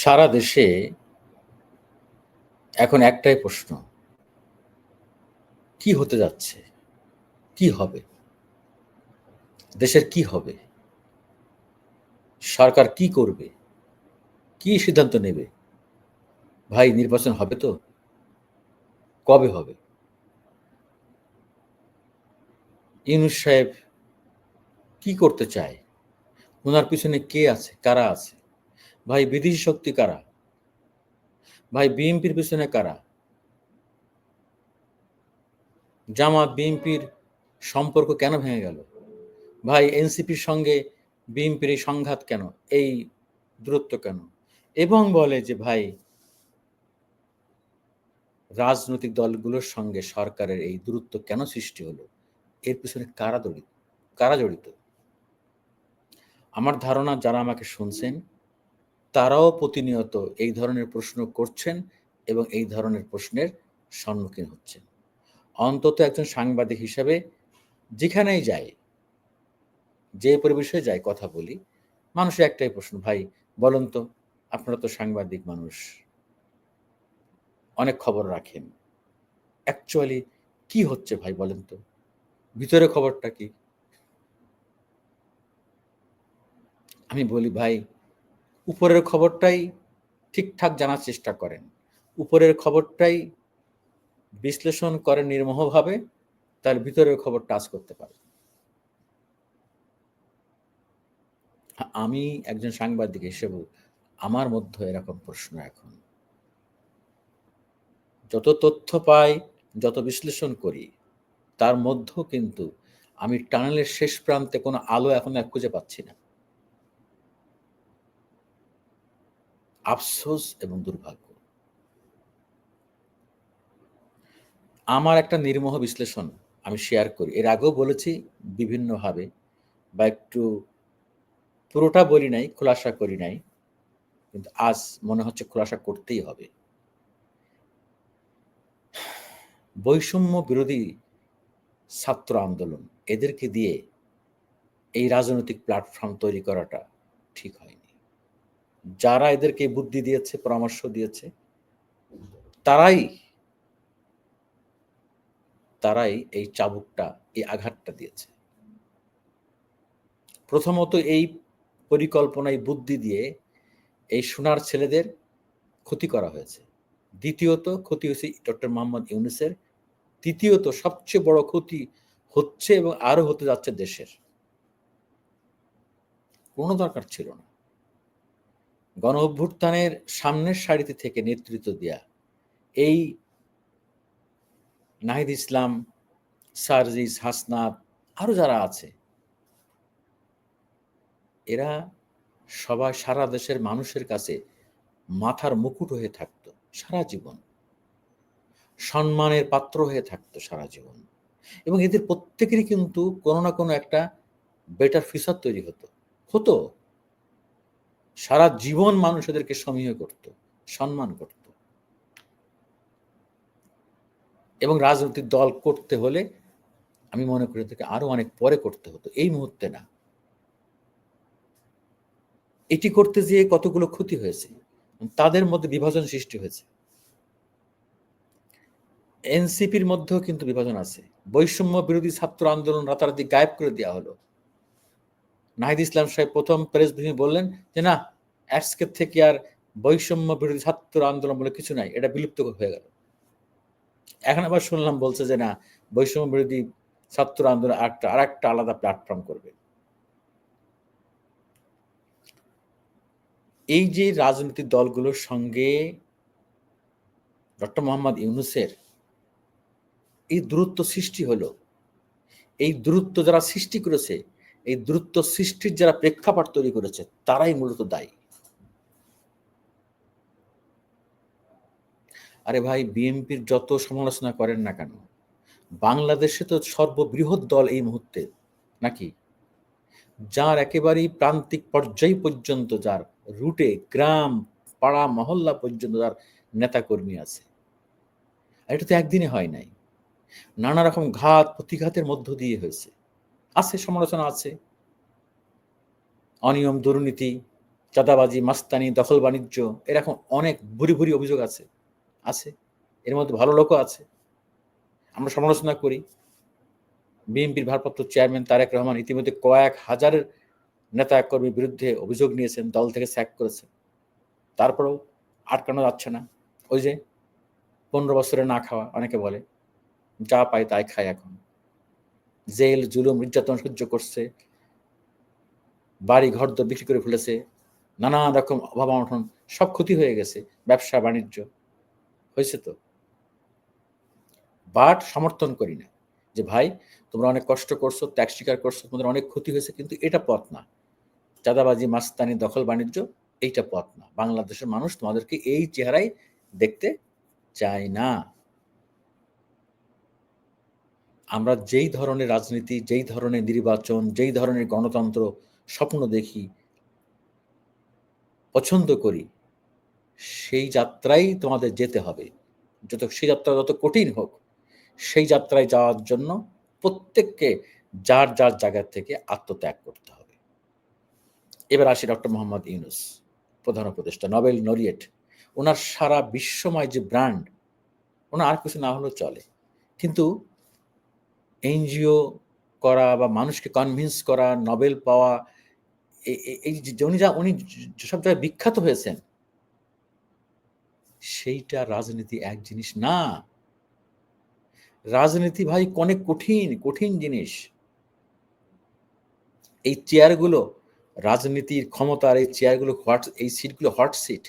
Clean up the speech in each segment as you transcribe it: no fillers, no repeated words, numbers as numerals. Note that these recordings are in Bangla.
সারা দেশে এখন একটাই প্রশ্ন, কি হতে যাচ্ছে? কি হবে? দেশের কি হবে? সরকার কি করবে? কি সিদ্ধান্ত নেবে? ভাই নির্বাচন হবে তো? কবে হবে? ইউনূস সাহেব কি করতে চায়? উনার পিছনে কে আছে? কারা আছে? ভাই বিদেশি শক্তি কারা? ভাই বিএনপির পিছনে কারা? জামাত বিএনপির সম্পর্ক কেন ভেঙে গেল? ভাই এনসিপির সঙ্গে বিএনপির এই সংঘাত কেন? এই দূরত্ব কেন? এবং বলে যে ভাই রাজনৈতিক দলগুলোর সঙ্গে সরকারের এই দূরত্ব কেন সৃষ্টি হলো? এর পিছনে কারা জড়িত? আমার ধারণা যারা আমাকে শুনছেন তারাও প্রতিনিয়ত এই ধরনের প্রশ্ন করছেন এবং এই ধরনের প্রশ্নের সম্মুখীন হচ্ছেন। অন্তত একজন সাংবাদিক হিসেবে যেখানেই যাই, যে পরিবেশে যাই কথা বলি, মানুষের একটাই প্রশ্ন, ভাই বলেন তো, আপনারা তো সাংবাদিক মানুষ, অনেক খবর রাখেন। অ্যাকচুয়ালি কি হচ্ছে ভাই বলেন তো? ভিতরে খবরটা কি? আমি বলি ভাই উপরের খবরটাই ঠিকঠাক জানার চেষ্টা করেন। উপরের খবরটাই বিশ্লেষণ করেন নির্মোহভাবে, তার ভিতরের খবর টাচ করতে পারে। আমি একজন সাংবাদিক হিসেবেও আমার মধ্যে এরকম প্রশ্ন এখন। যত তথ্য পাই, যত বিশ্লেষণ করি, তার মধ্যেও কিন্তু আমি টানেলের শেষ প্রান্তে কোনো আলো এখন আর খুঁজে পাচ্ছি না। আফসোস এবং দুর্ভাগ্য। আমার একটা নির্মোহ বিশ্লেষণ আমি শেয়ার করি। এর আগেও বলেছি বিভিন্নভাবে বা একটু পুরোটা বলি নাই, খোলাসা করি নাই। কিন্তু আজ মনে হচ্ছে খোলাসা করতেই হবে। বৈষম্য বিরোধী ছাত্র আন্দোলন এদেরকে দিয়ে এই রাজনৈতিক প্ল্যাটফর্ম তৈরি করাটা ঠিক হয়নি। যারা এদেরকে বুদ্ধি দিয়েছে, পরামর্শ দিয়েছে, তারাই তারাই এই চাবুকটা, এই আঘাতটা দিয়েছে। প্রথমত এই পরিকল্পনায় বুদ্ধি দিয়ে এই সোনার ছেলেদের ক্ষতি করা হয়েছে। দ্বিতীয়ত ক্ষতি হয়েছে ডক্টর মোহাম্মদ ইউনূসের। তৃতীয়ত সবচেয়ে বড় ক্ষতি হচ্ছে এবং আরো হতে যাচ্ছে দেশের। কোনো দরকার ছিল না। গণ অভ্যুত্থানের সামনের সারিতে থেকে নেতৃত্ব দেয়া এই নাহিদ ইসলাম, সার্জিস, হাসনাত আরো যারা আছে, এরা সবাই সারা দেশের মানুষের কাছে মাথার মুকুট হয়ে থাকতো সারা জীবন, সম্মানের পাত্র হয়ে থাকতো সারা জীবন, এবং এদের প্রত্যেকেরই কিন্তু কোনো না কোনো একটা বেটার ফিউচার তৈরি হতো হতো সারা জীবন মানুষ এদেরকে সমীহ করত, সম্মান করত। এবং রাজনৈতিক দল করতে হলে আমি মনে করি থেকে আরো অনেক পরে করতে হতো, এই মুহূর্তে না। এটি করতে যেয়ে কতগুলো ক্ষতি হয়েছে, তাদের মধ্যে বিভাজন সৃষ্টি হয়েছে। এনসিপির মধ্যেও কিন্তু বিভাজন আছে। বৈষম্য বিরোধী ছাত্র আন্দোলন রাতারাতি গায়েব করে দেওয়া হলো। নাহিদ ইসলাম সাহেব প্রথম প্রেস ব্রিফিং বললেন যে না, আজকের থেকে আর বৈষম্য বিরোধী ছাত্র আন্দোলন বলে কিছু নাই, এটা বিলুপ্ত হয়ে গেল। এখন আবার শুনলাম বলছে যে না, বৈষম্য বিরোধী ছাত্র আন্দোলন আর একটা আলাদা প্ল্যাটফর্ম করবে। এই যে রাজনৈতিক দলগুলোর সঙ্গে ডক্টর মোহাম্মদ ইউনূসের এই দূরত্ব সৃষ্টি হলো, এই দূরত্ব যারা সৃষ্টি করেছে, এই দূরত্ব সৃষ্টির যারা প্রেক্ষাপট তৈরি করেছে, তারাই মূলত দায়ী। আরে ভাই বিএনপির যত সমালোচনা করেন না কেন, বাংলাদেশে তো সর্ববৃহৎ দল এই মুহূর্তে, নাকি? যার একেবারেই প্রান্তিক পর্যায় পর্যন্ত, যার রুটে গ্রাম, পাড়া, মহল্লা পর্যন্ত যার নেতাকর্মী আছে। আর এটা তো একদিনে হয় নাই। নানা রকম ঘাত প্রতিঘাতের মধ্য দিয়ে হয়েছে। আছে, সমালোচনা আছে, অনিয়ম দুর্নীতি চাঁদাবাজি, মাস্তানি, দখল বাণিজ্য, এরকম অনেক ভুরি ভুরি অভিযোগ আছে আছে এর মধ্যে ভালো লোকও আছে। আমরা সমালোচনা করি। বিএনপির ভারপ্রাপ্ত চেয়ারম্যান তারেক রহমান ইতিমধ্যে কয়েক হাজারের নেতা কর্মীর বিরুদ্ধে অভিযোগ নিয়েছেন, দল থেকে স্যাক করেছেন। তারপরেও আটকানো যাচ্ছে না। ওই যে 15 বছরে না খাওয়া, অনেকে বলে যা পায় তাই খায়। এখন জেল, জুলুম, নির্যাতন সহ্য করছে, বাড়ি ঘর দর বিক্রি করে ফেলেছে, নানা রকম অভাব অনটন, সব ক্ষতি হয়ে গেছে, ব্যবসা বাণিজ্য হয়েছে তো। বাট সমর্থন করি না যে ভাই তোমরা অনেক কষ্ট করছো, ত্যাগ স্বীকার করছো, তোমাদের অনেক ক্ষতি হয়েছে, কিন্তু এটা পথ না। চাঁদাবাজি, মাস্তানি, দখল বাণিজ্য এইটা পথ না। বাংলাদেশের মানুষ তোমাদেরকে এই চেহারায় দেখতে চায় না। আমরা যেই ধরনের রাজনীতি, যেই ধরনের নির্বাচন, যেই ধরনের গণতন্ত্র স্বপ্ন দেখি, পছন্দ করি, সেই যাত্রায় তোমাদের যেতে হবে। সেই যাত্রা যত কঠিন হোক, সেই যাত্রায় যাওয়ার জন্য প্রত্যেককে যার যার জায়গা থেকে আত্মত্যাগ করতে হবে। এবার আসি ডক্টর মোহাম্মদ ইউনূস, প্রধান উপদেষ্টা, নোবেল লরিয়েট। ওনার সারা বিশ্বময় যে ব্র্যান্ড, ওনার আর কিছু না হলেও চলে। কিন্তু এনজিও করা বা মানুষকে কনভিন্স করা, নোবেল পাওয়া, এই যে উনি যেসব জায়গায় বিখ্যাত হয়েছেন, সেইটা রাজনীতি এক জিনিস না। রাজনীতি ভাই অনেক কঠিন কঠিন জিনিস। এই চেয়ারগুলো, রাজনীতির ক্ষমতার এই চেয়ারগুলো, এই সিটগুলো হট সিট,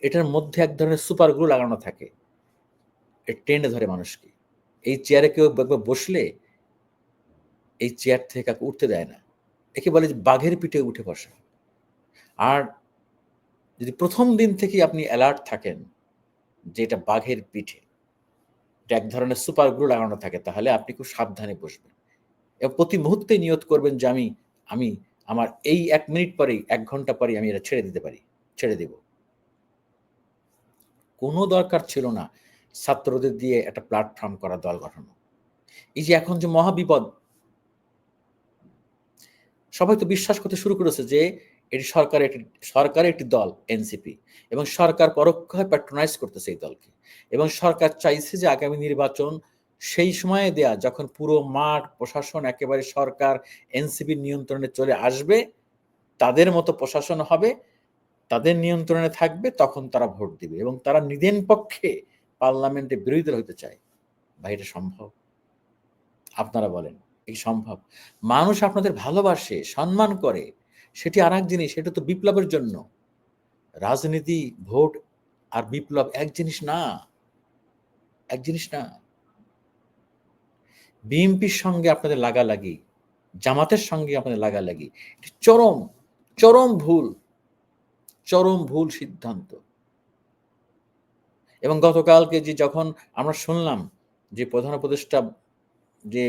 এটার মধ্যে এক ধরনের সুপার গ্লু লাগানো থাকে, টেনে ধরে মানুষকে। এই চেয়ারে কেউ একবার বসলে এই চেয়ার থেকে কাউকে উঠতে দেয় না। একে বলে যে বাঘের পিঠে উঠে বসা। আর যদি প্রথম দিন থেকেই আপনি অ্যালার্ট থাকেন যে এটা বাঘের পিঠে, এটা এক ধরনের সুপার গ্লু লাগানো থাকে, তাহলে আপনি খুব সাবধানে বসবেন এবং প্রতি মুহূর্তে নিয়ত করবেন যে আমি আমি আমার এই 1 মিনিট পরেই, 1 ঘন্টা পরেই আমি এটা ছেড়ে দিতে পারি, ছেড়ে দেব। কোনো দরকার ছিল না ছাত্রদের দিয়ে একটা প্ল্যাটফর্ম করা, দল গঠন। এই যে এখন যে মহাবিপদ, সবাই তো বিশ্বাস করতে শুরু করেছে যে এটি সরকারের একটি দল এনসিপি, এবং সরকার পরোক্ষভাবে প্যাট্রোনাইজ করতেছে এই দলকে, এবং সরকার চাইছে যে আগামী নির্বাচন সেই সময়ে দেয়া যখন পুরো মাঠ প্রশাসন একেবারে সরকার এনসিপির নিয়ন্ত্রণে চলে আসবে, তাদের মতো প্রশাসন হবে, তাদের নিয়ন্ত্রণে থাকবে, তখন তারা ভোট দিবে এবং তারা নিদেন পক্ষে পার্লামেন্টে বিরোধী হতে চায়। ভাই এটা সম্ভব? আপনারা বলেন, এই সম্ভব? মানুষ আপনাদের ভালোবাসে, সম্মান করে, সেটি আরেক জিনিস, সেটা তো বিপ্লবের জন্য। রাজনীতি, ভোট আর বিপ্লব এক জিনিস না, এক জিনিস না। বিএনপির সঙ্গে আপনাদের লাগালাগি, জামাতের সঙ্গে আপনাদের লাগালাগি, চরম চরম ভুল, চরম ভুল সিদ্ধান্ত। এবং গতকালকে যে যখন আমরা শুনলাম যে প্রধান উপদেষ্টা, যে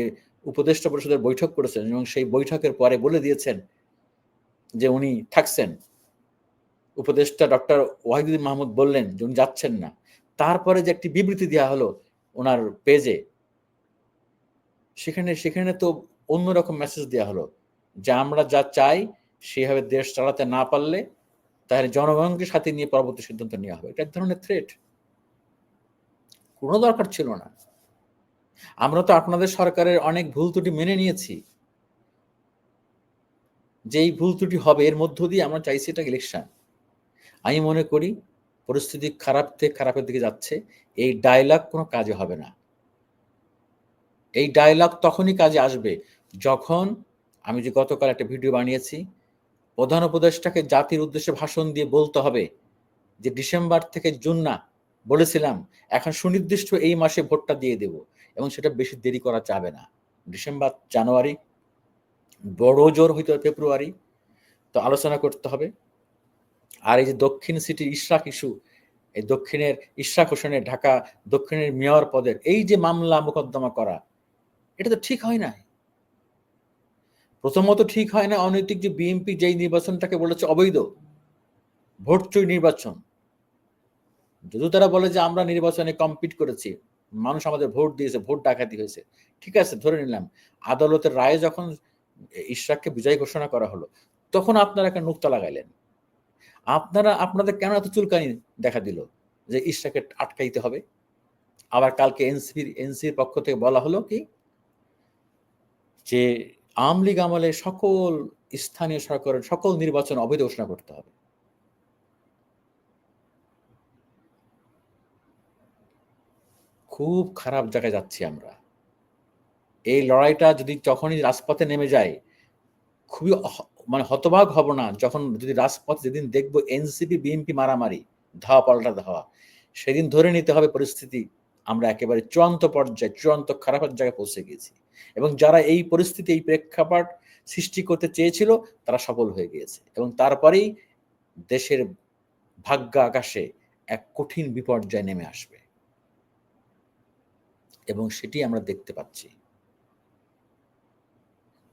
উপদেষ্টা পরিষদের বৈঠক করেছেন এবং সেই বৈঠকের পরে বলে দিয়েছেন যে উনি থাকছেন, উপদেষ্টা ডক্টর ওয়াহিদুদ্দিন মাহমুদ বললেন যে উনি যাচ্ছেন না। তারপরে যে একটি বিবৃতি দেওয়া হলো ওনার পেজে, সেখানে সেখানে তো অন্যরকম মেসেজ দেওয়া হলো যে আমরা যা চাই সেভাবে দেশ চালাতে না পারলে তাহলে জনগণকে সাথে নিয়ে পরবর্তী সিদ্ধান্ত নেওয়া হবে। এটা এক ধরনের থ্রেট। কোনো দরকার ছিল না। আমরা তো আপনাদের সরকারের অনেক ভুল ত্রুটি মেনে নিয়েছি, যে এই ভুল ত্রুটি হবে, এর মধ্য দিয়ে আমরা চাইছি এটা ইলেকশন। আমি মনে করি পরিস্থিতি খারাপ থেকে খারাপের দিকে যাচ্ছে, এই ডায়লগ কোনো কাজে হবে না। এই ডায়লগ তখনই কাজে আসবে যখন, আমি যে গতকাল একটা ভিডিও বানিয়েছি, প্রধান উপদেষ্টাকে জাতির উদ্দেশ্যে ভাষণ দিয়ে বলতে হবে যে ডিসেম্বর থেকে জুন না, বলেছিলাম এখন সুনির্দিষ্ট এই মাসে ভোটটা দিয়ে দেব, এবং সেটা বেশি দেরি করা যাবে না। ডিসেম্বর, জানুয়ারি, বড় জোর হইতে হবে ফেব্রুয়ারি, তো আলোচনা করতে হবে। আর এই যে দক্ষিণ সিটির ইশরাক ইস্যু, এই দক্ষিণের ইশরাক হোসেনের ঢাকা দক্ষিণের মেয়র পদের এই যে মামলা মোকদ্দমা করা, এটা তো ঠিক হয় না। প্রথমত ঠিক হয় না অনৈতিক যে বিএনপি যেই নির্বাচনটাকে বলেছে অবৈধ, ভোট চুরি নির্বাচন। যদি তারা বলে যে আমরা নির্বাচনে কম্পিট করেছি, মানুষ আমাদের ভোট দিয়েছে, ভোট ডাকাতি হয়েছে, ঠিক আছে ধরে নিলাম। আদালতের রায়ে যখন ইশরাককে বিজয়ী ঘোষণা করা হলো, তখন আপনারা একটা নুক্তা লাগাইলেন আপনাদের কেন এত চুলকানি দেখা দিল যে ইশরাকে আটকাইতে হবে? আবার কালকে এনসির পক্ষ থেকে বলা হলো কি যে আওয়ামী লীগ আমলে সকল স্থানীয় সরকারের সকল নির্বাচন অবৈধ ঘোষণা করতে হবে। খুব খারাপ জায়গায় যাচ্ছি আমরা। এই লড়াইটা যদি যখনই রাজপথে নেমে যায়, খুবই মানে হতবাক হব না যখন যদি রাজপথে যেদিন দেখব এনসিপি বিএনপি মারামারি, ধাওয়া পাল্টা ধাওয়া, সেদিন ধরে নিতে হবে পরিস্থিতি আমরা একেবারে চূড়ান্ত পর্যায়ে, চূড়ান্ত খারাপের জায়গায় পৌঁছে গিয়েছি। এবং যারা এই পরিস্থিতি, এই প্রেক্ষাপট সৃষ্টি করতে চেয়েছিল, তারা সফল হয়ে গিয়েছে। এবং তারপরেই দেশের ভাগ্য আকাশে এক কঠিন বিপর্যয় নেমে আসবে। এবং সেটি আমরা দেখতে পাচ্ছি।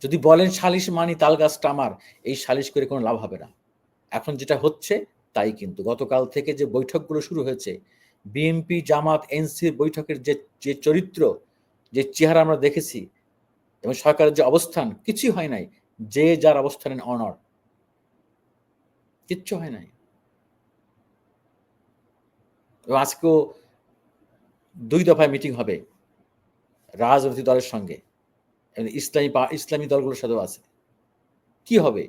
যদি বলেন সালিশ মানি তাল গাছটা আমার, এই সালিশ করে কোনো লাভ হবে না। এখন যেটা হচ্ছে তাই কিন্তু গতকাল থেকে যে বৈঠকগুলো শুরু হয়েছে, বিএনপি, জামাত, এনসির বৈঠকের যে চরিত্র, যে চেহারা আমরা দেখেছি এবং সরকারের যে অবস্থান, কিছুই হয় নাই। যে যার অবস্থানে অনড়, কিচ্ছু হয় নাই। এবং আজকেও ২ দফায় মিটিং হবে রাজনৈতিক দলের সঙ্গে, ইসলামী দলগুলোর সাথেও আছে। কি হবে?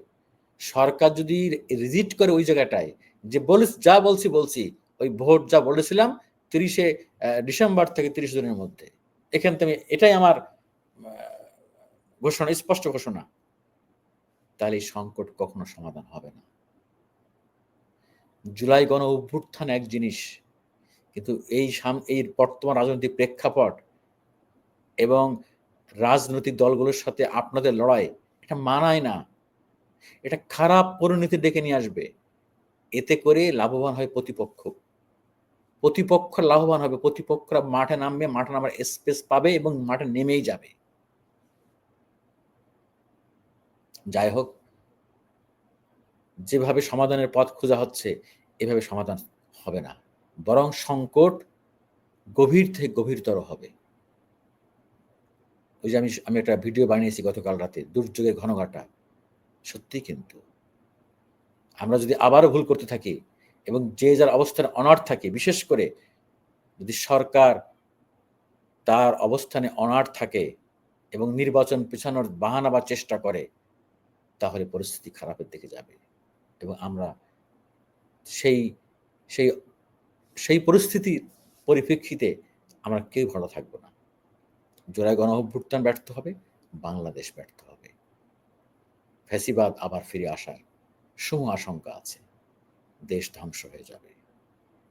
সরকার যদি রিজিট করে ওই জায়গাটায় যে যা বলছি, ওই ভোট যা বলেছিলাম ৩০ ডিসেম্বর থেকে ৩০ জনের মধ্যে। এখান থেকে এটাই আমার ঘোষণা, স্পষ্ট ঘোষণা। তাহলে এই সংকট কখনো সমাধান হবে না। জুলাই গণ অভ্যুত্থান এক জিনিস, কিন্তু এই বর্তমান রাজনৈতিক প্রেক্ষাপট এবং রাজনৈতিক দলগুলোর সাথে আপনাদের লড়াই, এটা মানায় না। এটা খারাপ পরিণতি ডেকে নিয়ে আসবে। এতে করে লাভবান হয় প্রতিপক্ষ। প্রতিপক্ষ লাভবান হবে, প্রতিপক্ষরা মাঠে নামবে, মাঠে নামার স্পেস পাবে এবং মাঠে নেমেই যাবে। যাই হোক, যেভাবে সমাধানের পথ খোঁজা হচ্ছে, এভাবে সমাধান হবে না। বরং সংকট গভীর থেকে গভীরতর হবে। ওই যে আমি একটা ভিডিও বানিয়েছি গতকাল রাতে, দুর্যোগের ঘনঘটা। সত্যিই কিন্তু আমরা যদি আবারও ভুল করতে থাকি এবং যে যার অবস্থানে অনড় থাকে, বিশেষ করে যদি সরকার তার অবস্থানে অনড় থাকে এবং নির্বাচন পেছানোর বাহানা বা চেষ্টা করে, তাহলে পরিস্থিতি খারাপের দিকে যাবে। এবং আমরা সেই সেই সেই পরিস্থিতির পরিপ্রেক্ষিতে আমরা কেউ ভালো থাকব না। জুলাই গণঅভ্যুত্থান ব্যর্থ হবে, বাংলাদেশ ব্যর্থ হবে। ফ্যাসিবাদ আবার ফিরে আসার সমূহ আশঙ্কা আছে। দেশ ধ্বংস হয়ে যাবে।